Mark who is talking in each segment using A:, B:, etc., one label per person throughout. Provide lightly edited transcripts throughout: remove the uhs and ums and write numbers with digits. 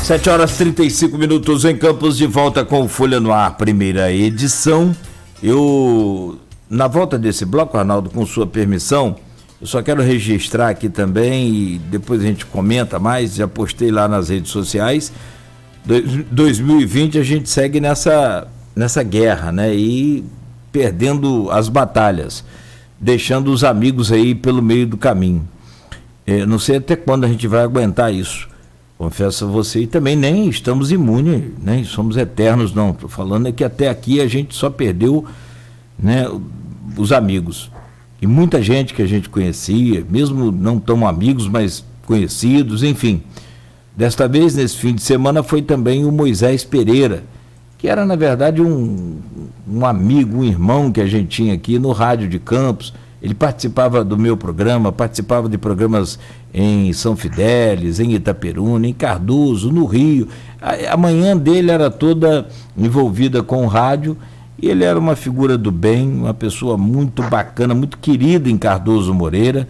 A: 7h35 em Campos, de volta com o Folha no Ar, primeira edição. Na volta desse bloco, Arnaldo, com sua permissão, eu só quero registrar aqui também, e depois a gente comenta mais, já postei lá nas redes sociais. 2020 a gente segue nessa guerra, né? E perdendo as batalhas, deixando os amigos aí pelo meio do caminho. Não sei até quando a gente vai aguentar isso. Confesso a você, e também nem estamos imunes, nem somos eternos, não. Estou falando é que até aqui a gente só perdeu, né, os amigos. E muita gente que a gente conhecia, mesmo não tão amigos, mas conhecidos, enfim. Desta vez, nesse fim de semana, foi também o Moisés Pereira, que era, na verdade, um amigo, um irmão que a gente tinha aqui no Rádio de Campos. Ele participava do meu programa, participava de programas em São Fidélis, em Itaperuna, em Cardoso, no Rio. A manhã dele era toda envolvida com o rádio, e ele era uma figura do bem, uma pessoa muito bacana, muito querida em Cardoso Moreira,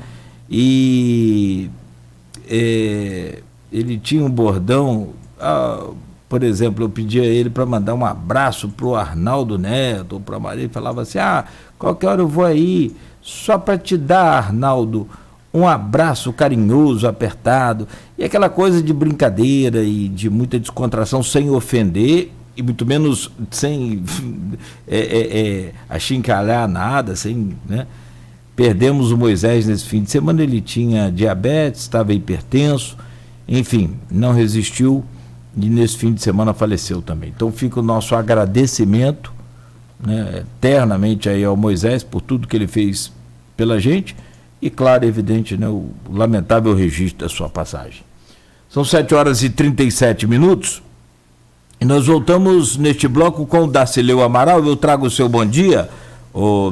A: e ele tinha um bordão, por exemplo, eu pedia a ele para mandar um abraço para o Arnaldo Neto, ou para a Maria, ele falava assim, qualquer hora eu vou aí, só para te dar, Arnaldo, um abraço carinhoso, apertado, e aquela coisa de brincadeira e de muita descontração, sem ofender, e muito menos sem achincalhar nada, sem, né? Perdemos o Moisés nesse fim de semana, ele tinha diabetes, estava hipertenso, enfim, não resistiu e nesse fim de semana faleceu também. Então fica o nosso agradecimento, né, eternamente aí ao Moisés por tudo que ele fez pela gente e, claro, evidente, né, o lamentável registro da sua passagem. São 7h37 e nós voltamos neste bloco com o Darcileu Amaral. Eu trago o seu bom dia,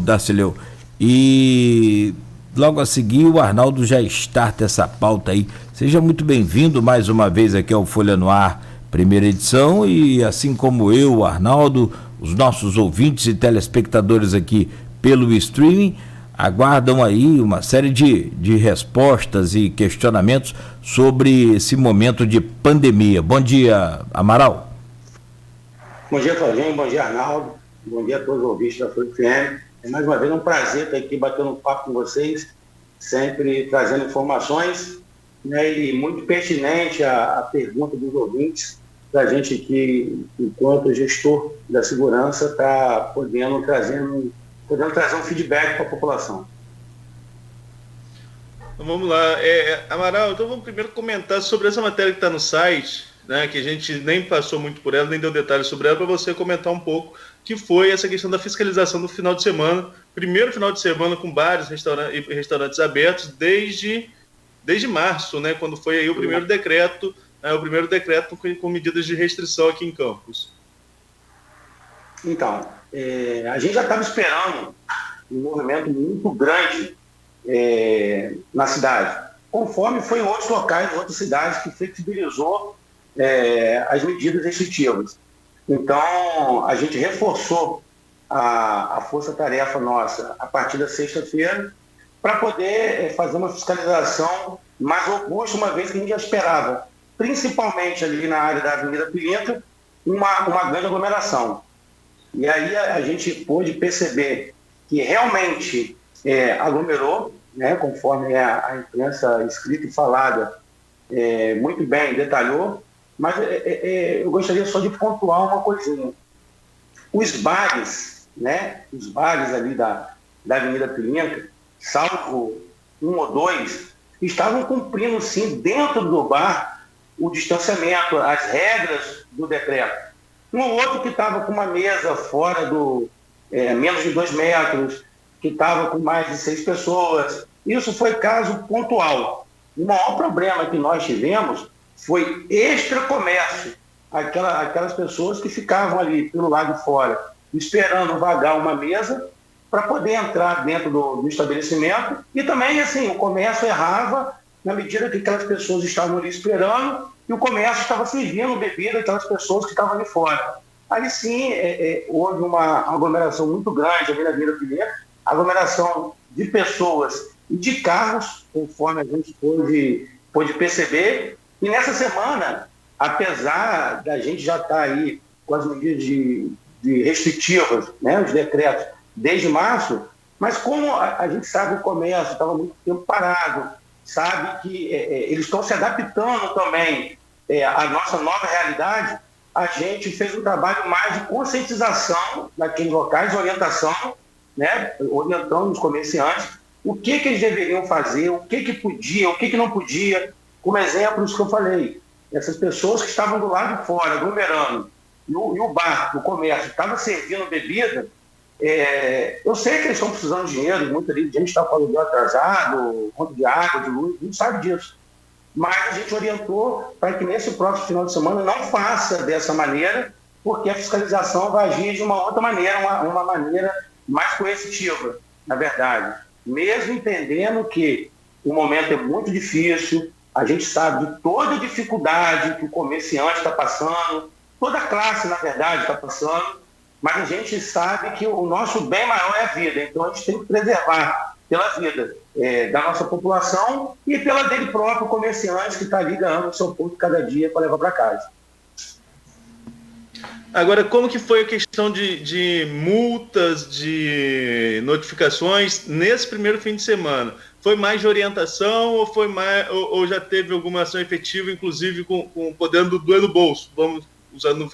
A: Darcileu, e logo a seguir o Arnaldo já starta essa pauta aí. Seja muito bem-vindo mais uma vez aqui ao Folha no Ar, primeira edição, e assim como eu, o Arnaldo, os nossos ouvintes e telespectadores aqui pelo streaming, aguardam aí uma série de respostas e questionamentos sobre esse momento de pandemia. Bom dia, Amaral.
B: Bom dia, Claudinho. Bom dia, Arnaldo. Bom dia a todos os ouvintes da Folha FM. É mais uma vez um prazer estar aqui batendo um papo com vocês, sempre trazendo informações, né, e muito pertinente a pergunta dos ouvintes, da gente aqui, enquanto gestor da segurança, está podendo trazer um feedback para a população.
C: Então, vamos lá. Amaral, então vamos primeiro comentar sobre essa matéria que está no site, né, que a gente nem passou muito por ela, nem deu detalhes sobre ela, para você comentar um pouco, que foi essa questão da fiscalização do final de semana, primeiro final de semana com bares e restaurantes abertos desde março, né, quando foi aí o primeiro decreto com medidas de restrição aqui em Campos.
B: Então, a gente já estava esperando um movimento muito grande na cidade, conforme foi em outros locais, em outras cidades, que flexibilizou as medidas restritivas. Então, a gente reforçou a força-tarefa nossa a partir da sexta-feira para poder fazer uma fiscalização mais robusta, uma vez que a gente já esperava, principalmente ali na área da Avenida Pilintra, uma grande aglomeração. E aí a gente pôde perceber que realmente aglomerou, né, conforme a imprensa escrita e falada muito bem detalhou, mas eu gostaria só de pontuar uma coisinha. Os bares, né, os bares ali da Avenida Pilintra, salvo um ou dois, estavam cumprindo sim dentro do bar o distanciamento, as regras do decreto. Um outro que estava com uma mesa fora do menos de 2 metros, que estava com mais de 6 pessoas. Isso foi caso pontual. O maior problema que nós tivemos foi extracomércio, aquelas pessoas que ficavam ali pelo lado de fora, esperando vagar uma mesa para poder entrar dentro do estabelecimento. E também, assim, o comércio errava na medida que aquelas pessoas estavam ali esperando e o comércio estava servindo bebida àquelas pessoas que estavam ali fora. Aí sim, houve uma aglomeração muito grande ali na Avenida Pilintra, aglomeração de pessoas e de carros, conforme a gente pôde perceber. E nessa semana, apesar da gente já estar aí com as medidas de restritivas, né, os decretos, desde março, mas como a gente sabe, o comércio estava muito tempo parado, sabe que eles estão se adaptando também à nossa nova realidade, a gente fez um trabalho mais de conscientização naqueles locais, orientação, né, orientando os comerciantes, o que eles deveriam fazer, o que podia, o que não podia. Como exemplo, isso que eu falei, essas pessoas que estavam do lado de fora, aglomerando, e o bar, o comércio, estava servindo bebida, eu sei que eles estão precisando de dinheiro, muita gente está falando de atrasado, conta de água, de luz, a gente sabe disso. Mas a gente orientou para que nesse próximo final de semana não faça dessa maneira, porque a fiscalização vai agir de uma outra maneira, uma maneira mais coercitiva, na verdade. Mesmo entendendo que o momento é muito difícil, a gente sabe de toda a dificuldade que o comerciante está passando, toda a classe, na verdade, está passando, mas a gente sabe que o nosso bem maior é a vida, então a gente tem que preservar pela vida da nossa população e pela dele próprio, comerciante que está ali ganhando o seu pouco cada dia para levar para casa.
C: Agora, como que foi a questão de multas, de notificações nesse primeiro fim de semana? Foi mais de orientação ou já teve alguma ação efetiva, inclusive com podendo doer no bolso, vamos usando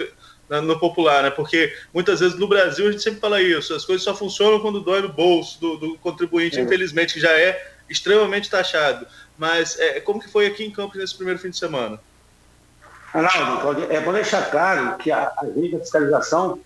C: no popular, né? Porque muitas vezes no Brasil a gente sempre fala isso, as coisas só funcionam quando dói no bolso do contribuinte, infelizmente, que já é extremamente taxado. Mas como que foi aqui em Campos nesse primeiro fim de semana?
B: Arnaldo, é bom deixar claro que a lei da fiscalização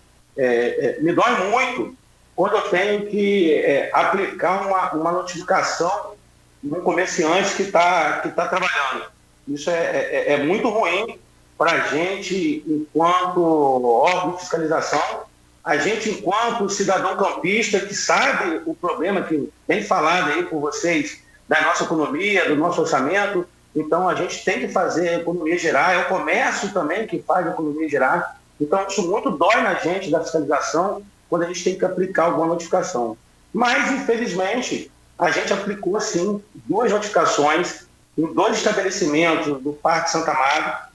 B: me dói muito quando eu tenho que aplicar uma notificação num comerciante que está trabalhando. Isso é muito ruim para a gente, enquanto órgão de fiscalização, a gente, enquanto cidadão campista, que sabe o problema que vem falado aí por vocês da nossa economia, do nosso orçamento. Então, a gente tem que fazer a economia girar, é o comércio também que faz a economia girar. Então, isso muito dói na gente da fiscalização quando a gente tem que aplicar alguma notificação. Mas, infelizmente, a gente aplicou, sim, 2 notificações em 2 estabelecimentos do Parque Santa Amaro,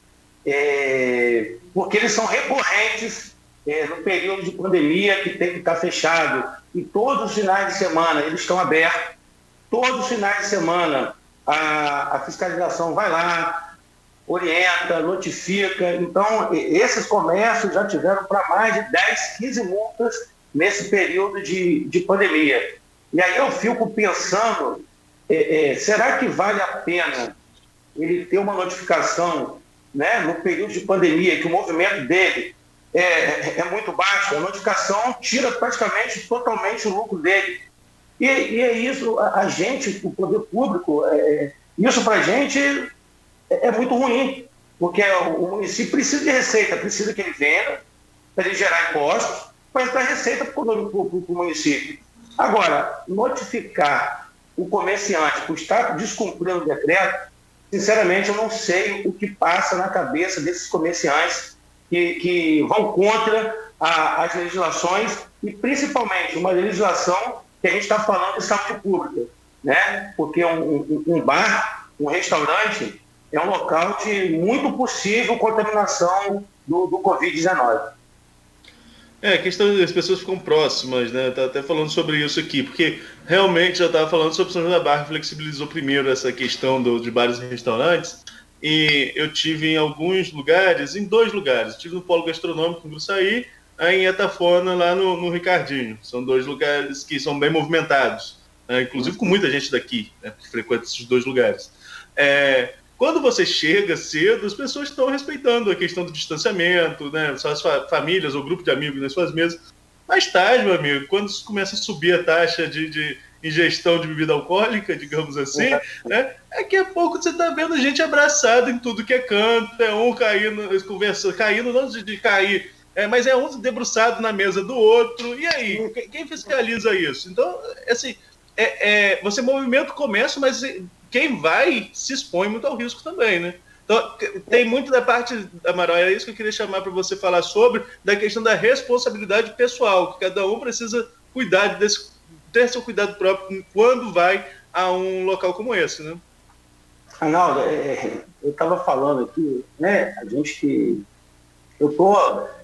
B: porque eles são recorrentes no período de pandemia que tem que estar fechado. E todos os finais de semana eles estão abertos. Todos os finais de semana a fiscalização vai lá, orienta, notifica. Então, esses comércios já tiveram para mais de 10, 15 multas nesse período de pandemia. E aí eu fico pensando, será que vale a pena ele ter uma notificação, né, no período de pandemia, que o movimento dele é muito baixo? A notificação tira praticamente totalmente o lucro dele. E é isso, a gente, o poder público, isso para a gente é muito ruim, porque o município precisa de receita, precisa que ele venda, para ele gerar impostos, para ele dar receita para o município. Agora, notificar o comerciante por estar descumprindo o decreto, sinceramente, eu não sei o que passa na cabeça desses comerciantes que vão contra as legislações e, principalmente, uma legislação que a gente está falando de saúde pública, né? Porque um bar, um restaurante, é um local de muito possível contaminação do Covid-19.
C: A questão das pessoas ficam próximas, né? Tá até falando sobre isso aqui, porque realmente já estava falando sobre São João da Barra, flexibilizou primeiro essa questão de bares e restaurantes, e eu tive em alguns lugares, em 2 lugares, tive no Polo Gastronômico em Gruçaí, aí em Etafona, lá no Ricardinho. São 2 lugares que são bem movimentados, né? Inclusive com muita gente daqui, né, que frequenta esses 2 lugares. Quando você chega cedo, as pessoas estão respeitando a questão do distanciamento, né? Suas famílias ou grupo de amigos nas suas mesas. Mais tarde, meu amigo, quando começa a subir a taxa de ingestão de bebida alcoólica, digamos assim, né? Daqui a pouco você está vendo gente abraçada em tudo que é canto, um caindo, não de cair, mas um debruçado na mesa do outro. E aí, quem fiscaliza isso? Então, assim, você movimenta o comércio, mas quem vai se expõe muito ao risco também, né? Então, tem muito da parte, Amaral, é isso que eu queria chamar para você falar sobre, da questão da responsabilidade pessoal, que cada um precisa ter seu cuidado próprio quando vai a um local como esse, né?
B: Arnaldo, eu estava falando aqui, né?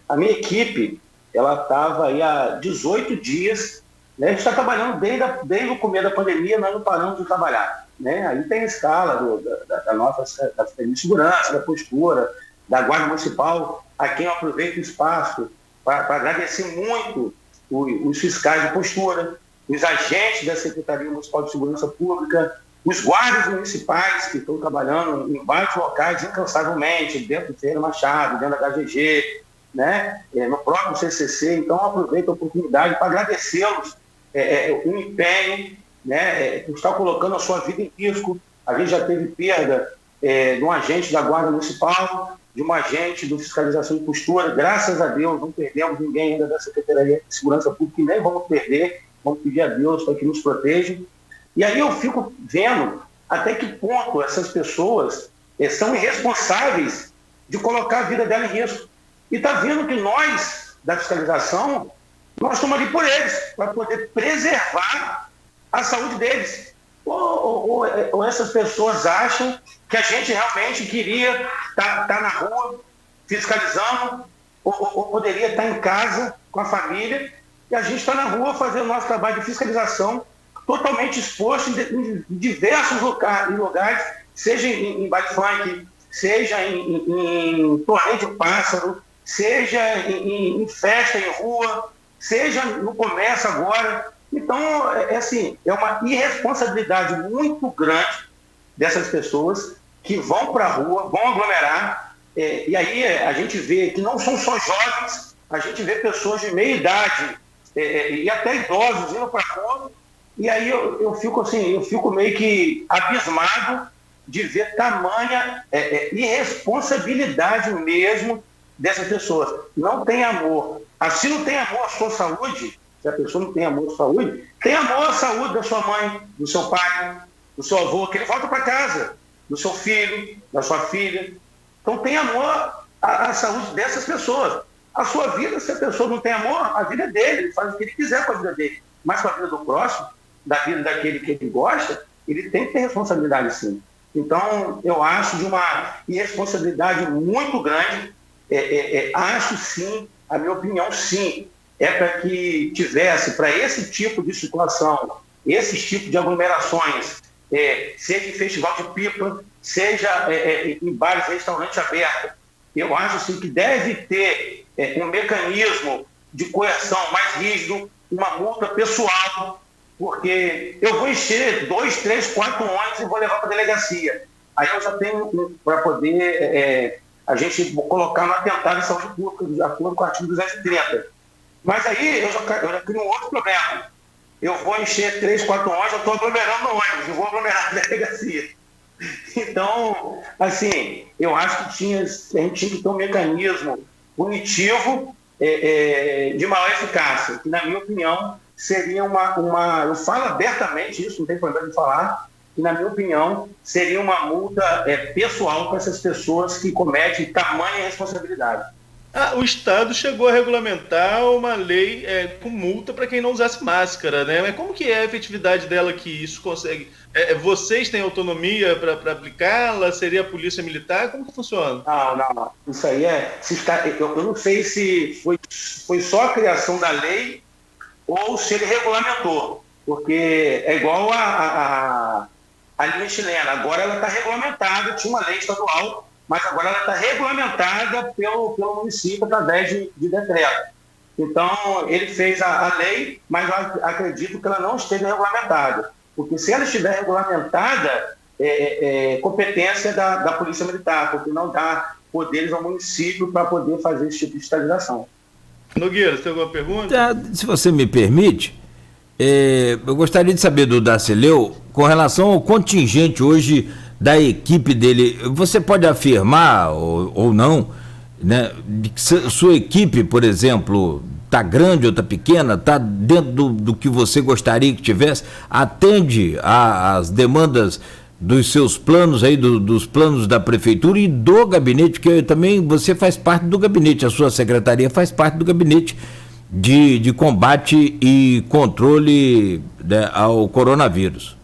B: A minha equipe, ela estava aí há 18 dias, né? A gente está trabalhando desde o começo da pandemia, nós não paramos de trabalhar, né? Aí tem a escala da nossa da segurança, da postura, da Guarda Municipal, a quem eu aproveito o espaço para agradecer muito os fiscais de postura, os agentes da Secretaria Municipal de Segurança Pública, os guardas municipais que estão trabalhando em vários locais incansavelmente, dentro do Ferreira Machado, dentro da HGG, né? No próprio CCC. Então, eu aproveito a oportunidade para agradecê-los o empenho, né? Por estar colocando a sua vida em risco. A gente já teve perda de um agente da Guarda Municipal, de um agente do Fiscalização de Postura. Graças a Deus, não perdemos ninguém ainda da Secretaria de Segurança Pública e nem vamos perder. Vamos pedir a Deus para que nos proteja. E aí eu fico vendo até que ponto essas pessoas são irresponsáveis de colocar a vida dela em risco. E está vendo que nós, da fiscalização, nós estamos ali por eles, para poder preservar a saúde deles. Ou essas pessoas acham que a gente realmente queria estar na rua fiscalizando, ou poderia estar em casa com a família, e a gente está na rua fazendo nosso trabalho de fiscalização totalmente exposto em diversos lugares, seja em baile funk, seja em torneio de pássaro, seja em festa em rua, seja no comércio agora. Então, é uma irresponsabilidade muito grande dessas pessoas que vão para a rua, vão aglomerar, e aí a gente vê que não são só jovens, a gente vê pessoas de meia idade e até idosos indo para a rua. E aí eu fico meio que abismado de ver tamanha irresponsabilidade mesmo dessas pessoas. Não tem amor. Se não tem amor à sua saúde, se a pessoa não tem amor à sua saúde, tem amor à saúde da sua mãe, do seu pai, do seu avô, que ele volta para casa, do seu filho, da sua filha. Então tem amor à saúde dessas pessoas. A sua vida, se a pessoa não tem amor, a vida é dele, ele faz o que ele quiser com a vida dele. Mas com a vida do próximo, da vida daquele que ele gosta, ele tem que ter responsabilidade, sim. Então, eu acho de uma irresponsabilidade muito grande. Acho, sim, a minha opinião, sim, para que tivesse, para esse tipo de situação, esse tipo de aglomerações, seja em festival de pipa, seja em bares e restaurantes abertos, eu acho, sim, que deve ter um mecanismo de coerção mais rígido, uma multa pessoal, porque eu vou encher 2, 3, 4 ônibus e vou levar para a delegacia. Aí eu já tenho para poder a gente colocar no atentado de saúde pública, de acordo com o artigo 230. Mas aí eu já crio um outro problema. Eu vou encher 3, 4 ônibus, eu estou aglomerando no ônibus, eu vou aglomerar na delegacia. Então, assim, eu acho que a gente tinha que ter um mecanismo punitivo de maior eficácia, que, na minha opinião, seria eu falo abertamente isso, não tem problema de falar, que, na minha opinião, seria uma multa pessoal para essas pessoas que cometem tamanha irresponsabilidade.
C: O Estado chegou a regulamentar uma lei com multa para quem não usasse máscara, né? Mas como que é a efetividade dela que isso consegue? Vocês têm autonomia para aplicá-la? Seria a polícia militar? Como que funciona?
B: Não. Isso aí eu não sei se foi só a criação da lei ou se ele regulamentou, porque é igual a linha chilena. Agora ela está regulamentada, tinha uma lei estadual, mas agora ela está regulamentada pelo município através de decreto. Então, ele fez a lei, mas eu acredito que ela não esteja regulamentada, porque se ela estiver regulamentada, competência da Polícia Militar, porque não dá poderes ao município para poder fazer esse tipo de fiscalização.
C: Nogueira, você tem alguma pergunta?
A: Se você me permite, eu gostaria de saber do Darcileu, com relação ao contingente hoje da equipe dele, você pode afirmar ou não, né, que sua equipe, por exemplo, está grande ou está pequena, está dentro do que você gostaria que tivesse, atende às demandas dos seus planos aí, dos planos da prefeitura e do gabinete, que também você faz parte do gabinete, a sua secretaria faz parte do gabinete de combate e controle, né, ao coronavírus.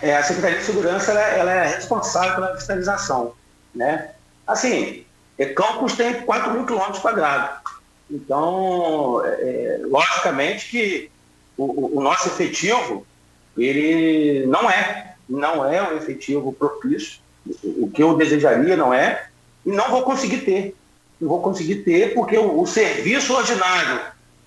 B: A Secretaria de Segurança ela é responsável pela fiscalização, né? Assim, Campos tem 4 mil quilômetros quadrados. Então, logicamente que o nosso efetivo, ele não é um efetivo propício. O que eu desejaria não é, e não vou conseguir ter. Não vou conseguir ter porque o serviço ordinário,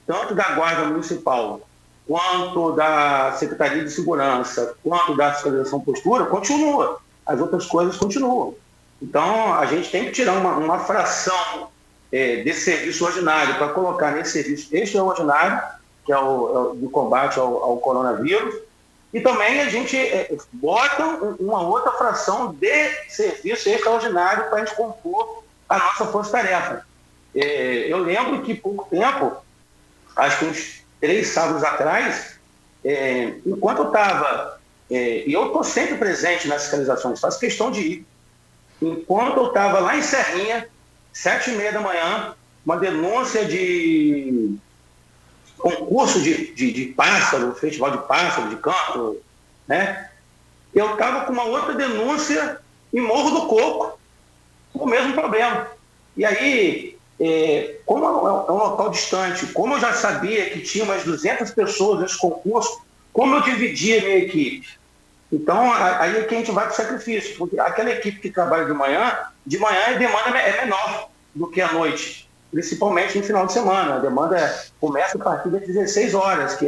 B: tanto da Guarda Municipal, quanto da Secretaria de Segurança, quanto da Fiscalização Postura, continua. As outras coisas continuam. Então, a gente tem que tirar uma fração desse serviço ordinário para colocar nesse serviço extraordinário, que é o do combate ao coronavírus, e também a gente bota uma outra fração de serviço extraordinário para a gente compor a nossa força-tarefa. Eu lembro que, pouco tempo, acho que uns 3 sábados atrás, enquanto eu estava, e eu estou sempre presente nas fiscalizações, faço questão de ir, enquanto eu estava lá em Serrinha, 7h30 da manhã, uma denúncia de concurso de pássaro, festival de pássaro, de canto, né? Eu estava com uma outra denúncia em Morro do Coco, com o mesmo problema. E aí, como é um local distante, como eu já sabia que tinha umas 200 pessoas nesse concurso, como eu dividia a minha equipe? Então, aí é que a gente vai para o sacrifício, porque aquela equipe que trabalha de manhã a demanda é menor do que à noite, principalmente no final de semana. A demanda começa a partir das 16 horas,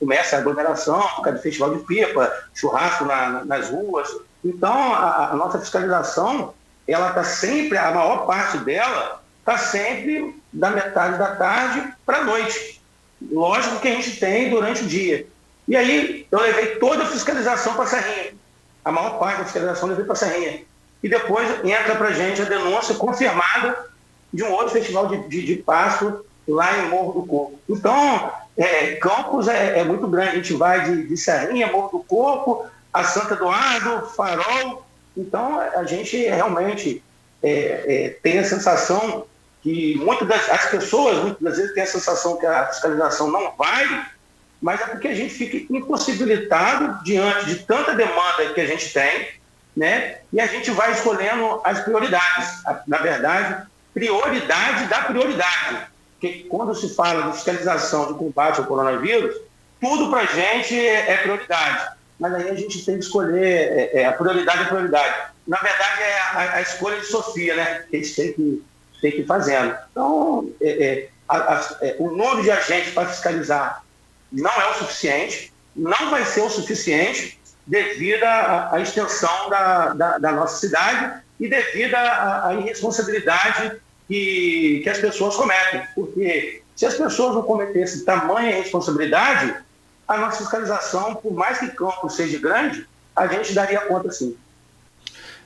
B: começa a aglomeração, por causa do festival de pipa, churrasco nas ruas. Então, a nossa fiscalização, ela está sempre, a maior parte dela está sempre da metade da tarde para a noite. Lógico que a gente tem durante o dia. E aí eu levei toda a fiscalização para a Serrinha. A maior parte da fiscalização eu levei para a Serrinha. E depois entra para a gente a denúncia confirmada de um outro festival de pasto lá em Morro do Coco. Então, Campos é muito grande. A gente vai de Serrinha, Morro do Coco, a Santo Eduardo, Farol. Então, a gente realmente tem a sensação que as pessoas muitas das vezes têm a sensação que a fiscalização não vai, mas é porque a gente fica impossibilitado diante de tanta demanda que a gente tem, né? E a gente vai escolhendo as prioridades. Na verdade, prioridade da prioridade. Porque quando se fala de fiscalização de combate ao coronavírus, tudo para a gente é prioridade. Mas aí a gente tem que escolher, a prioridade é a prioridade. Na verdade, é a escolha de Sofia, né? Que a gente tem que ir fazendo. Então, o número de agentes para fiscalizar não é o suficiente, não vai ser o suficiente devido à extensão da nossa cidade e devido à irresponsabilidade que as pessoas cometem. Porque se as pessoas não cometessem tamanha responsabilidade, a nossa fiscalização, por mais que Campos seja grande, a gente daria conta sim.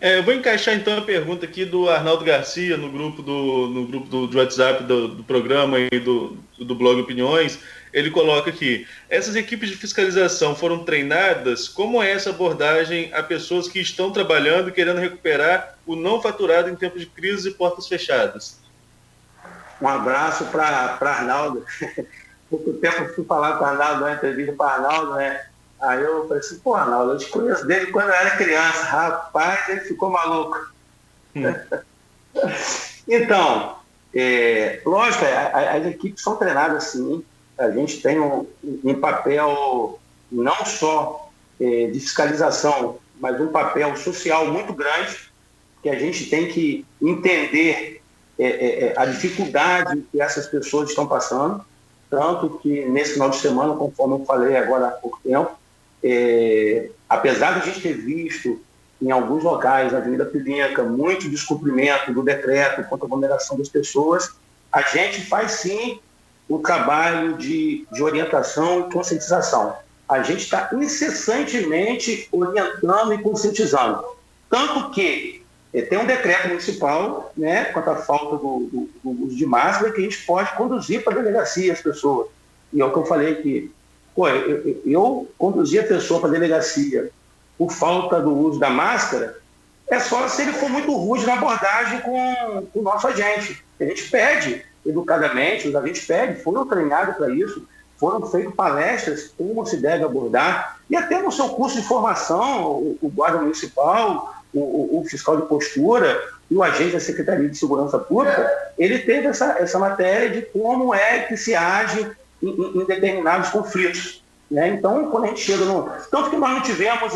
C: Eu vou encaixar então a pergunta aqui do Arnaldo Garcia no grupo do WhatsApp do programa e do blog Opiniões. Ele coloca aqui: essas equipes de fiscalização foram treinadas? Como é essa abordagem a pessoas que estão trabalhando e querendo recuperar o não faturado em tempos de crise e portas fechadas?
B: Um abraço para Arnaldo. Pouco tempo eu fui falar com o Arnaldo, uma entrevista para Arnaldo, né? Aí eu falei assim: pô, Arnaldo, eu te conheço desde quando eu era criança. Rapaz, ele ficou maluco. Então, lógico, as equipes são treinadas sim. A gente tem um papel não só de fiscalização, mas um papel social muito grande, que a gente tem que entender a dificuldade que essas pessoas estão passando, tanto que nesse final de semana, conforme eu falei agora há pouco tempo, apesar de a gente ter visto em alguns locais, na Avenida Pilinca, muito descumprimento do decreto contra a aglomeração das pessoas, a gente faz sim o trabalho de orientação e conscientização. A gente está incessantemente orientando e conscientizando. Tanto que tem um decreto municipal, né, quanto à falta do uso de máscara, que a gente pode conduzir para a delegacia as pessoas. E é o que eu falei aqui. Eu conduzir a pessoa para a delegacia por falta do uso da máscara, é só se ele for muito rude na abordagem com o nosso agente. A gente pede educadamente, os agentes pedem, foram treinados para isso, foram feitas palestras como se deve abordar, e até no seu curso de formação, o guarda municipal, o fiscal de postura e o agente da Secretaria de Segurança Pública, ele teve essa matéria de como é que se age em determinados conflitos, né? Então, quando a gente chega no... Tanto que nós não tivemos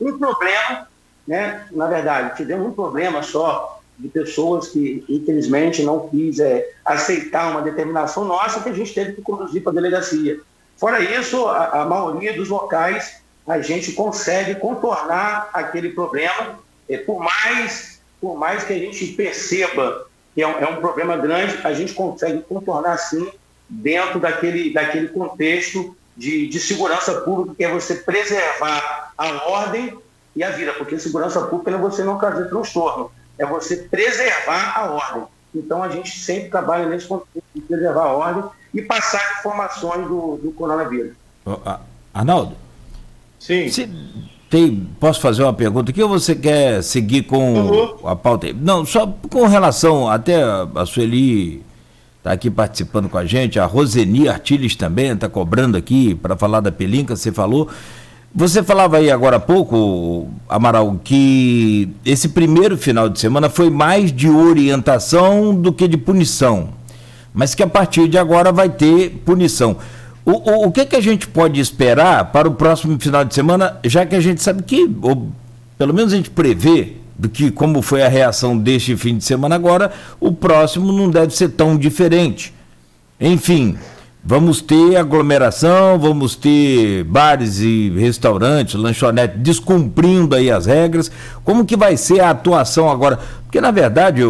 B: um problema, né? Na verdade, tivemos um problema só de pessoas que, infelizmente, não quis aceitar uma determinação nossa, que a gente teve que conduzir para a delegacia. Fora isso, a maioria dos locais, a gente consegue contornar aquele problema, por mais que a gente perceba que é um problema grande, a gente consegue contornar, sim, dentro daquele contexto de segurança pública, que é você preservar a ordem e a vida, porque segurança pública não é você não trazer transtorno, é você preservar a ordem. Então, a gente sempre trabalha nesse contexto de preservar a ordem e passar informações do coronavírus.
A: Arnaldo?
C: Sim.
A: Posso fazer uma pergunta aqui ou você quer seguir com a pauta aí? Não, só com relação, até a Sueli está aqui participando com a gente, a Roseni Artiles também está cobrando aqui para falar da Pelinca, você falou. Você falava aí agora há pouco, Amaral, que esse primeiro final de semana foi mais de orientação do que de punição, mas que a partir de agora vai ter punição. O que a gente pode esperar para o próximo final de semana, já que a gente sabe que, ou pelo menos a gente prevê, do que como foi a reação deste fim de semana agora, o próximo não deve ser tão diferente. Enfim, vamos ter aglomeração, vamos ter bares e restaurantes, lanchonetes descumprindo aí as regras. Como que vai ser a atuação agora? Porque, na verdade,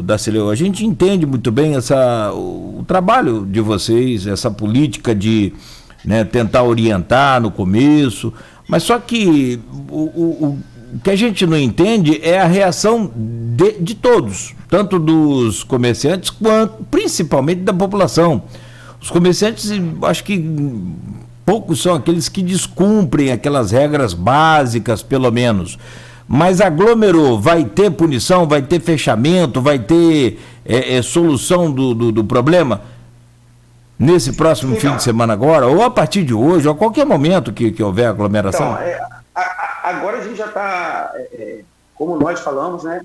A: Darcílio, a gente entende muito bem o trabalho de vocês, essa política de, né, tentar orientar no começo, mas só que o que a gente não entende é a reação de todos, tanto dos comerciantes quanto, principalmente, da população. Os comerciantes, acho que poucos são aqueles que descumprem aquelas regras básicas, pelo menos. Mas aglomerou, vai ter punição, vai ter fechamento, vai ter solução do problema nesse próximo fim de semana agora, ou a partir de hoje, ou a qualquer momento que houver aglomeração?
B: Então, agora a gente já está, como nós falamos, né?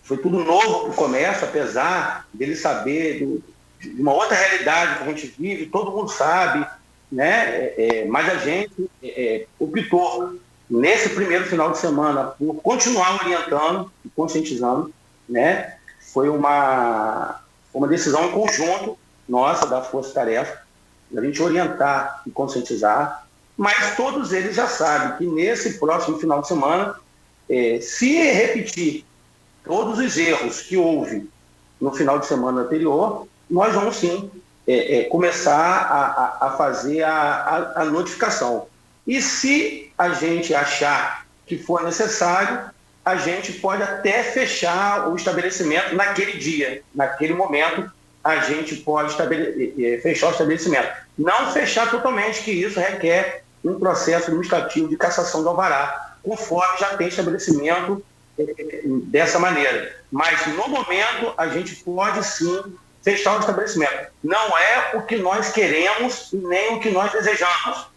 B: Foi tudo novo para o comércio, apesar dele saber de uma outra realidade que a gente vive, todo mundo sabe, né? Mas a gente optou nesse primeiro final de semana por continuar orientando e conscientizando, né? Foi uma decisão em conjunto nossa, da Força Tarefa, a gente orientar e conscientizar, mas todos eles já sabem que nesse próximo final de semana, se repetir todos os erros que houve no final de semana anterior, nós vamos sim começar a fazer a notificação. E se a gente achar que for necessário, a gente pode até fechar o estabelecimento naquele dia, naquele momento, a gente pode fechar o estabelecimento. Não fechar totalmente, que isso requer um processo administrativo de cassação do alvará, conforme já tem estabelecimento dessa maneira. Mas, no momento, a gente pode sim fechar o estabelecimento. Não é o que nós queremos nem o que nós desejamos.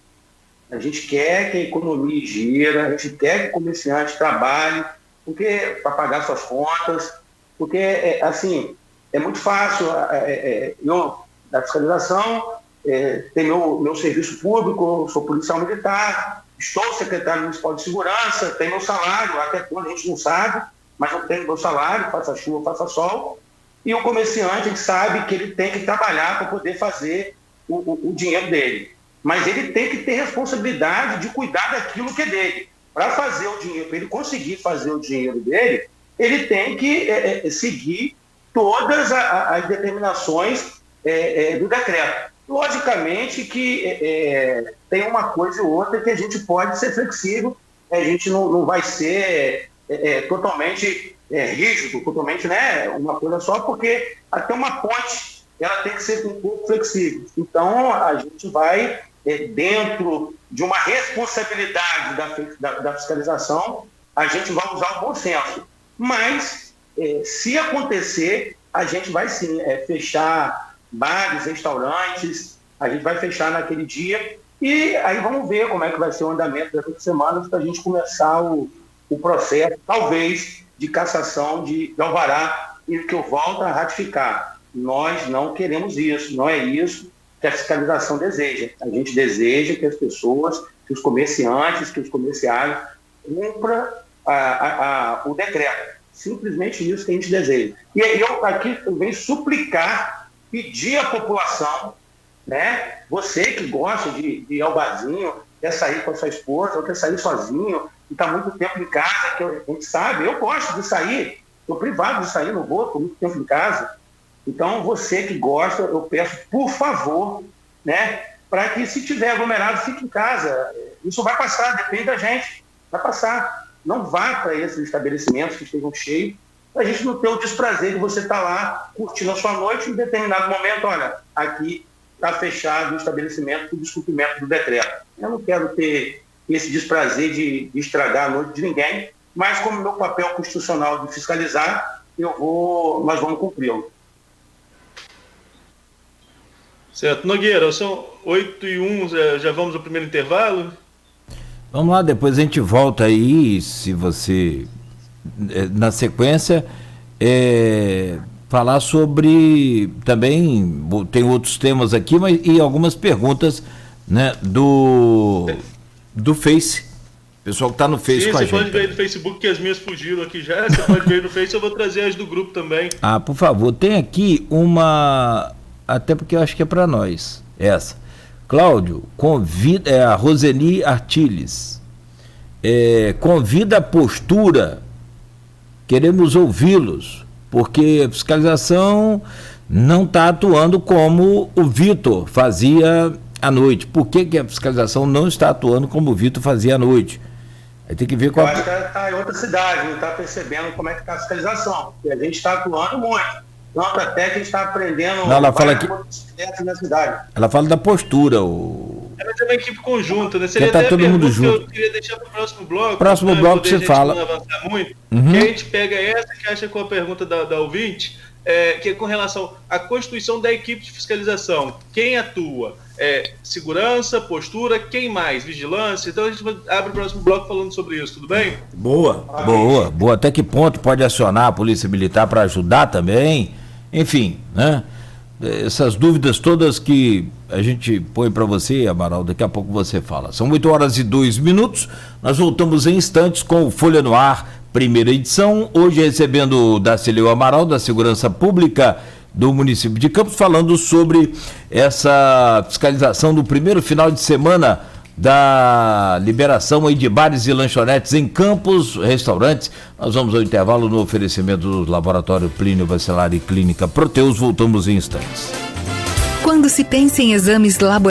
B: A gente quer que a economia gira, a gente quer que o comerciante trabalhe para pagar suas contas, porque, assim, é muito fácil. Eu, da fiscalização, tenho meu serviço público, sou policial militar, estou secretário municipal de segurança, tenho meu salário, até quando a gente não sabe, mas eu tenho meu salário, faça chuva, faça sol, e o comerciante, ele sabe que ele tem que trabalhar para poder fazer o dinheiro dele. Mas ele tem que ter responsabilidade de cuidar daquilo que é dele. Para fazer o dinheiro, para ele conseguir fazer o dinheiro dele, ele tem que seguir todas as determinações do decreto. Logicamente que tem uma coisa ou outra que a gente pode ser flexível, a gente não vai ser totalmente rígido, totalmente, né, uma coisa só, porque até uma ponte ela tem que ser um pouco flexível. Então, a gente vai, dentro de uma responsabilidade da fiscalização, a gente vai usar o bom senso. Mas, se acontecer, a gente vai sim fechar bares, restaurantes, a gente vai fechar naquele dia e aí vamos ver como é que vai ser o andamento dessas semanas para a gente começar o processo, talvez, de cassação de alvará, e que eu volto a ratificar. Nós não queremos isso, não é isso que a fiscalização deseja. A gente deseja que as pessoas, que os comerciantes, que os comerciários cumpram o decreto. Simplesmente isso que a gente deseja. E eu aqui venho suplicar, pedir à população, né? Você que gosta de ir ao barzinho, quer sair com a sua esposa, ou quer sair sozinho, e está muito tempo em casa, que a gente sabe, eu gosto de sair, estou privado de sair, não vou, estou muito tempo em casa. Então, você que gosta, eu peço, por favor, né, para que se tiver aglomerado, fique em casa. Isso vai passar, depende da gente, vai passar. Não vá para esses estabelecimentos que estejam cheios, para a gente não ter o desprazer de você estar lá curtindo a sua noite e em determinado momento, olha, aqui está fechado o estabelecimento por descumprimento do decreto. Eu não quero ter esse desprazer de estragar a noite de ninguém, mas como meu papel constitucional de fiscalizar, nós vamos cumpri-lo.
C: Certo. Nogueira, são 8h01, já vamos ao primeiro intervalo?
A: Vamos lá, depois a gente volta aí, se você, na sequência, falar sobre, também, tem outros temas aqui, e algumas perguntas, né, do Face. Pessoal que está no Face. Sim, com a gente. Você
C: pode ver aí no Facebook, que as minhas fugiram aqui já, você pode ver no Face, eu vou trazer as do grupo também.
A: Ah, por favor, tem aqui uma, até porque eu acho que é para nós, essa. Cláudio, convida, a Roseni Artiles, convida a postura, queremos ouvi-los, porque a fiscalização não está atuando como o Vitor fazia à noite. Por que a fiscalização não está atuando como o Vitor fazia à noite? Aí tem que ver com
B: Eu acho que está em outra cidade, não está percebendo como é que está a fiscalização, porque a gente está atuando muito. Tanto até que a gente está aprendendo.
A: Não, ela fala aqui
B: na cidade.
A: Ela fala da postura.
C: Mas é uma equipe conjunta, né? Seria
A: tá todo mundo junto.
C: Eu queria deixar para o próximo bloco.
A: Próximo bloco você fala.
C: Não avançar muito. Que a gente pega essa que acha com a pergunta da ouvinte, que é com relação à constituição da equipe de fiscalização. Quem atua? Segurança, postura, quem mais? Vigilância? Então a gente abre o próximo bloco falando sobre isso, tudo bem?
A: Boa. Até que ponto pode acionar a Polícia Militar para ajudar também? Enfim, né? Essas dúvidas todas que a gente põe para você, Amaral, daqui a pouco você fala. São 8h02, nós voltamos em instantes com o Folha no Ar, primeira edição, hoje recebendo o Darcílio Amaral, da Segurança Pública do município de Campos, falando sobre essa fiscalização do primeiro final de semana da liberação aí de bares e lanchonetes em Campos, restaurantes. Nós vamos ao intervalo no oferecimento do Laboratório Plínio Bacelar e Clínica Proteus. Voltamos em instantes.
D: Quando se pensa em exames laboratoriais,